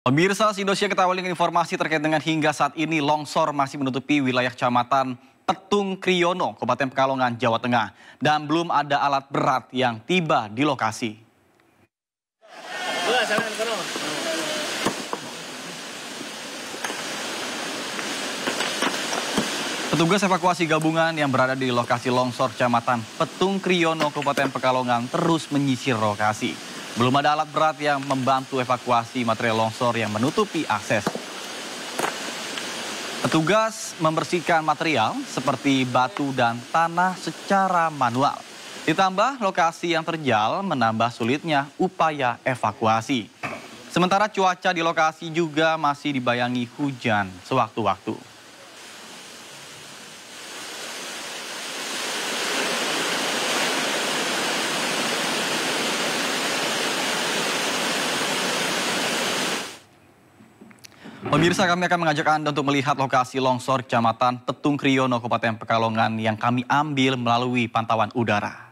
Pemirsa Indonesia, kita awali dengan informasi terkait dengan hingga saat ini longsor masih menutupi wilayah Kecamatan Petung Kriono, Kabupaten Pekalongan, Jawa Tengah. Dan belum ada alat berat yang tiba di lokasi. Petugas evakuasi gabungan yang berada di lokasi longsor Kecamatan Petung Kriono, Kabupaten Pekalongan terus menyisir lokasi. Belum ada alat berat yang membantu evakuasi material longsor yang menutupi akses. Petugas membersihkan material seperti batu dan tanah secara manual. Ditambah lokasi yang terjal menambah sulitnya upaya evakuasi. Sementara cuaca di lokasi juga masih dibayangi hujan sewaktu-waktu. Pemirsa, kami akan mengajak Anda untuk melihat lokasi longsor Kecamatan Petung Kriono, Kabupaten Pekalongan yang kami ambil melalui pantauan udara.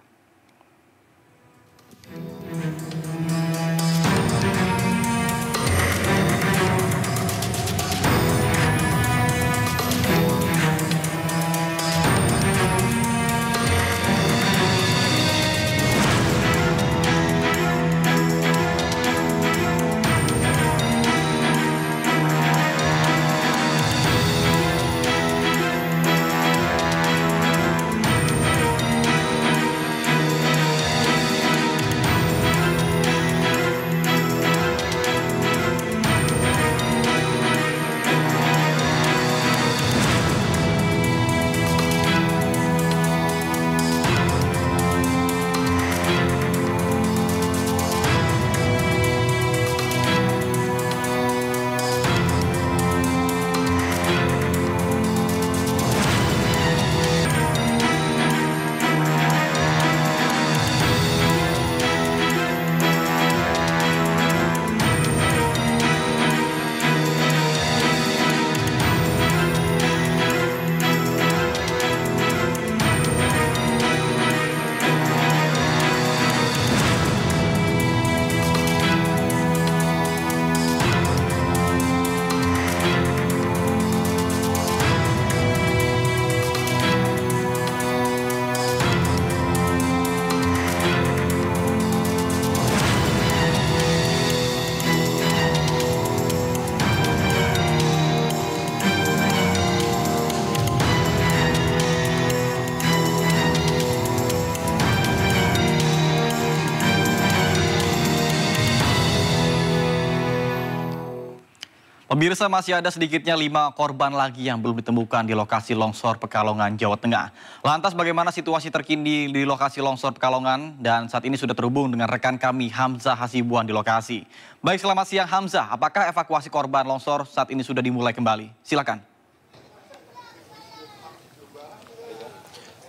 Pemirsa, masih ada sedikitnya 5 korban lagi yang belum ditemukan di lokasi longsor Pekalongan, Jawa Tengah. Lantas bagaimana situasi terkini di lokasi longsor Pekalongan? Dan saat ini sudah terhubung dengan rekan kami Hamzah Hasibuan di lokasi. Baik, selamat siang Hamzah. Apakah evakuasi korban longsor saat ini sudah dimulai kembali? Silakan.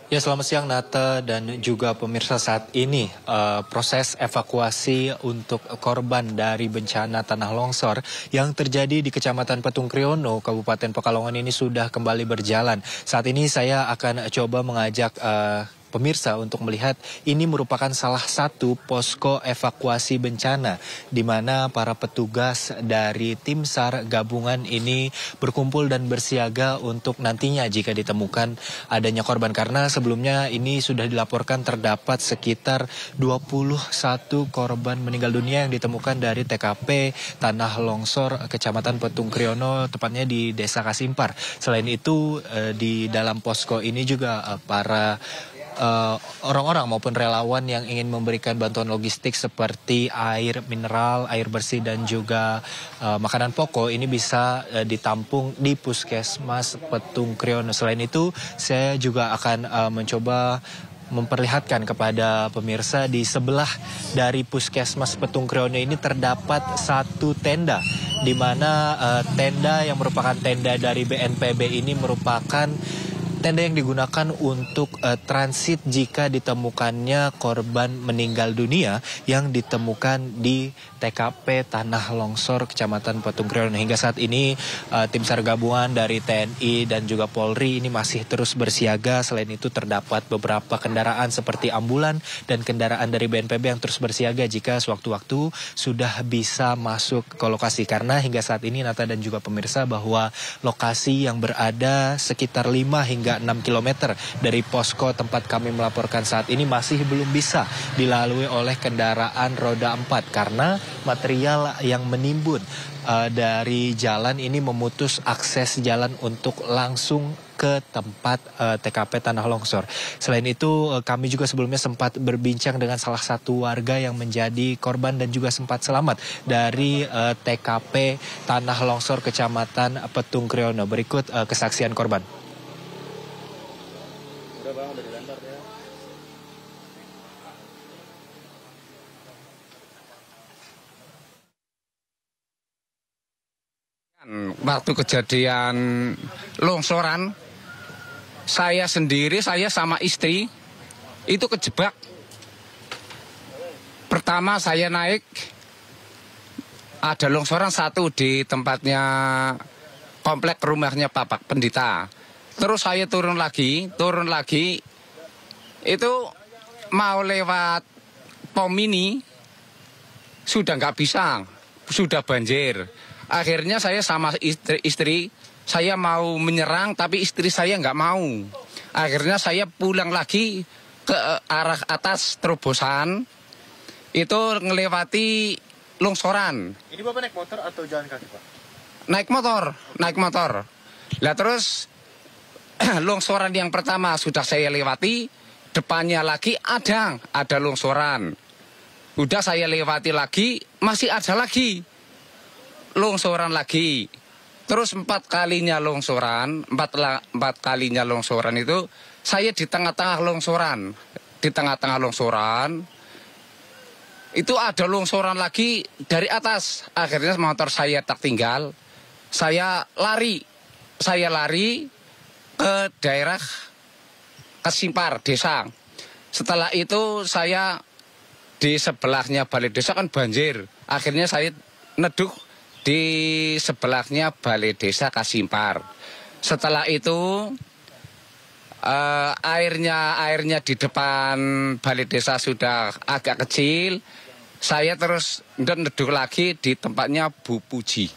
Ya, selamat siang Nata dan juga pemirsa. Saat ini proses evakuasi untuk korban dari bencana tanah longsor yang terjadi di Kecamatan Petung Kriono, Kabupaten Pekalongan ini sudah kembali berjalan. Saat ini saya akan coba mengajak pemirsa untuk melihat ini merupakan salah satu posko evakuasi bencana di mana para petugas dari tim SAR gabungan ini berkumpul dan bersiaga untuk nantinya jika ditemukan adanya korban, karena sebelumnya ini sudah dilaporkan terdapat sekitar 21 korban meninggal dunia yang ditemukan dari TKP tanah longsor Kecamatan Petung Kriono, tepatnya di Desa Kasimpar. Selain itu di dalam posko ini juga para orang-orang maupun relawan yang ingin memberikan bantuan logistik seperti air mineral, air bersih dan juga makanan pokok ini bisa ditampung di Puskesmas Petung Kriono. Selain itu, saya juga akan mencoba memperlihatkan kepada pemirsa di sebelah dari Puskesmas Petung Kriono ini terdapat satu tenda, di mana tenda yang merupakan tenda dari BNPB ini merupakan tenda yang digunakan untuk transit jika ditemukannya korban meninggal dunia yang ditemukan di TKP Tanah Longsor Kecamatan Petung Kriono. Hingga saat ini tim SAR gabungan dari TNI dan juga Polri ini masih terus bersiaga. Selain itu terdapat beberapa kendaraan seperti ambulan dan kendaraan dari BNPB yang terus bersiaga jika sewaktu-waktu sudah bisa masuk ke lokasi. Karena hingga saat ini Nata dan juga pemirsa bahwa lokasi yang berada sekitar 5 hingga 6 km dari posko tempat kami melaporkan saat ini masih belum bisa dilalui oleh kendaraan roda 4 karena material yang menimbun dari jalan ini memutus akses jalan untuk langsung ke tempat TKP Tanah Longsor. Selain itu kami juga sebelumnya sempat berbincang dengan salah satu warga yang menjadi korban dan juga sempat selamat dari TKP Tanah Longsor Kecamatan Petung Kriono. Berikut kesaksian korban. Udah bang, udah dilempar ya. Waktu kejadian longsoran, saya sendiri, saya sama istri itu kejebak. Pertama saya naik, ada longsoran satu di tempatnya komplek rumahnya Bapak Pendeta. Terus saya turun lagi, itu mau lewat pom mini, sudah nggak bisa, sudah banjir. Akhirnya saya sama istri, saya mau menyerang tapi istri saya nggak mau. Akhirnya saya pulang lagi ke arah atas terobosan, itu ngelewati longsoran. Ini Bapak naik motor atau jalan kaki Pak? Naik motor. Lah terus longsoran yang pertama sudah saya lewati, depannya lagi ada longsoran. Udah saya lewati lagi, masih ada lagi. Longsoran lagi. Terus 4 kalinya longsoran itu saya di tengah-tengah longsoran. Di tengah-tengah longsoran itu ada longsoran lagi dari atas. Akhirnya motor saya tertinggal. Saya lari ke daerah Kesimpar desa. Setelah itu saya di sebelahnya balai desa kan banjir. Akhirnya saya neduk di sebelahnya balai desa Kasimpar. Setelah itu airnya di depan balai desa sudah agak kecil. Saya terus neduk lagi di tempatnya Bu Puji.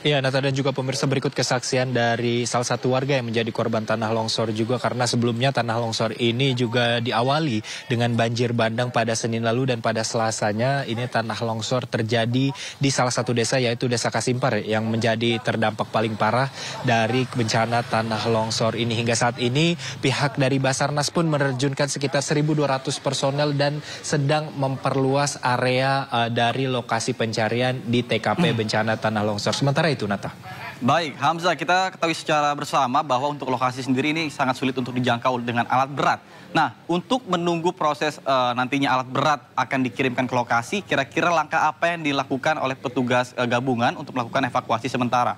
Iya, Nata dan juga pemirsa, berikut kesaksian dari salah satu warga yang menjadi korban tanah longsor juga karena sebelumnya tanah longsor ini juga diawali dengan banjir bandang pada Senin lalu dan pada Selasanya ini tanah longsor terjadi di salah satu desa yaitu Desa Kasimpar yang menjadi terdampak paling parah dari bencana tanah longsor ini. Hingga saat ini pihak dari Basarnas pun menerjunkan sekitar 1.200 personel dan sedang memperluas area dari lokasi pencarian di TKP bencana tanah longsor. Sementara itu, Nata. Baik, Hamzah, kita ketahui secara bersama bahwa untuk lokasi sendiri ini sangat sulit untuk dijangkau dengan alat berat. Nah, untuk menunggu proses nantinya alat berat akan dikirimkan ke lokasi, kira-kira langkah apa yang dilakukan oleh petugas gabungan untuk melakukan evakuasi sementara?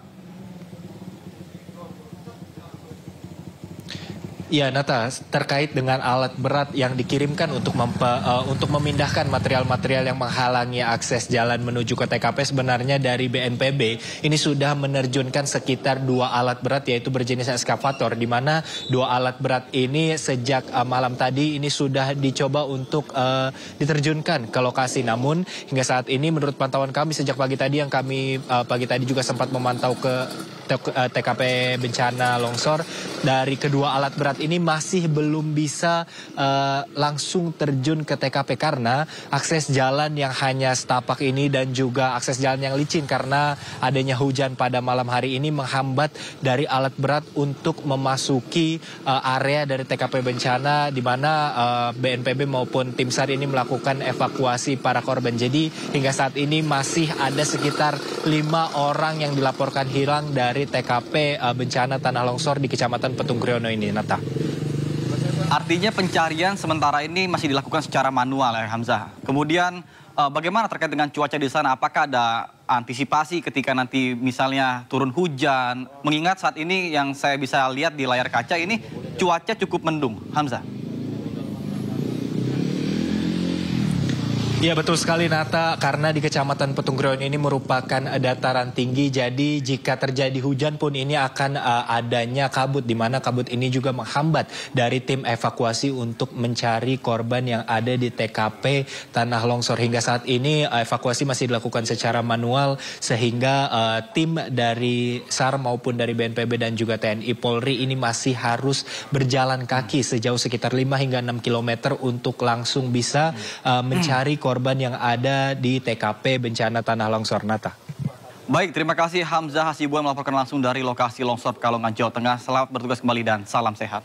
Ya, Nata, terkait dengan alat berat yang dikirimkan untuk memindahkan material-material yang menghalangi akses jalan menuju ke TKP, sebenarnya dari BNPB ini sudah menerjunkan sekitar 2 alat berat yaitu berjenis ekskavator, di mana 2 alat berat ini sejak malam tadi ini sudah dicoba untuk diterjunkan ke lokasi. Namun hingga saat ini menurut pantauan kami sejak pagi tadi yang kami pagi tadi juga sempat memantau ke TKP bencana longsor, dari kedua alat berat ini masih belum bisa langsung terjun ke TKP karena akses jalan yang hanya setapak ini dan juga akses jalan yang licin karena adanya hujan pada malam hari ini menghambat dari alat berat untuk memasuki area dari TKP bencana, di mana BNPB maupun tim SAR ini melakukan evakuasi para korban. Jadi hingga saat ini masih ada sekitar 5 orang yang dilaporkan hilang dari TKP bencana tanah longsor di Kecamatan Petung Kriono ini, Nata. Artinya pencarian sementara ini masih dilakukan secara manual ya Hamzah. Kemudian bagaimana terkait dengan cuaca di sana? Apakah ada antisipasi ketika nanti misalnya turun hujan? Mengingat saat ini yang saya bisa lihat di layar kaca ini cuaca cukup mendung, Hamzah. Ya betul sekali Nata, karena di Kecamatan Petung Kreuan ini merupakan dataran tinggi, jadi jika terjadi hujan pun ini akan adanya kabut, di mana kabut ini juga menghambat dari tim evakuasi untuk mencari korban yang ada di TKP Tanah Longsor. Hingga saat ini evakuasi masih dilakukan secara manual, sehingga tim dari SAR maupun dari BNPB dan juga TNI Polri ini masih harus berjalan kaki sejauh sekitar 5 hingga 6 km untuk langsung bisa mencari korban yang ada di TKP bencana tanah longsor, Nata. Baik, terima kasih Hamzah Hasibuan melaporkan langsung dari lokasi longsor Pekalongan, Jawa Tengah. Selamat bertugas kembali dan salam sehat.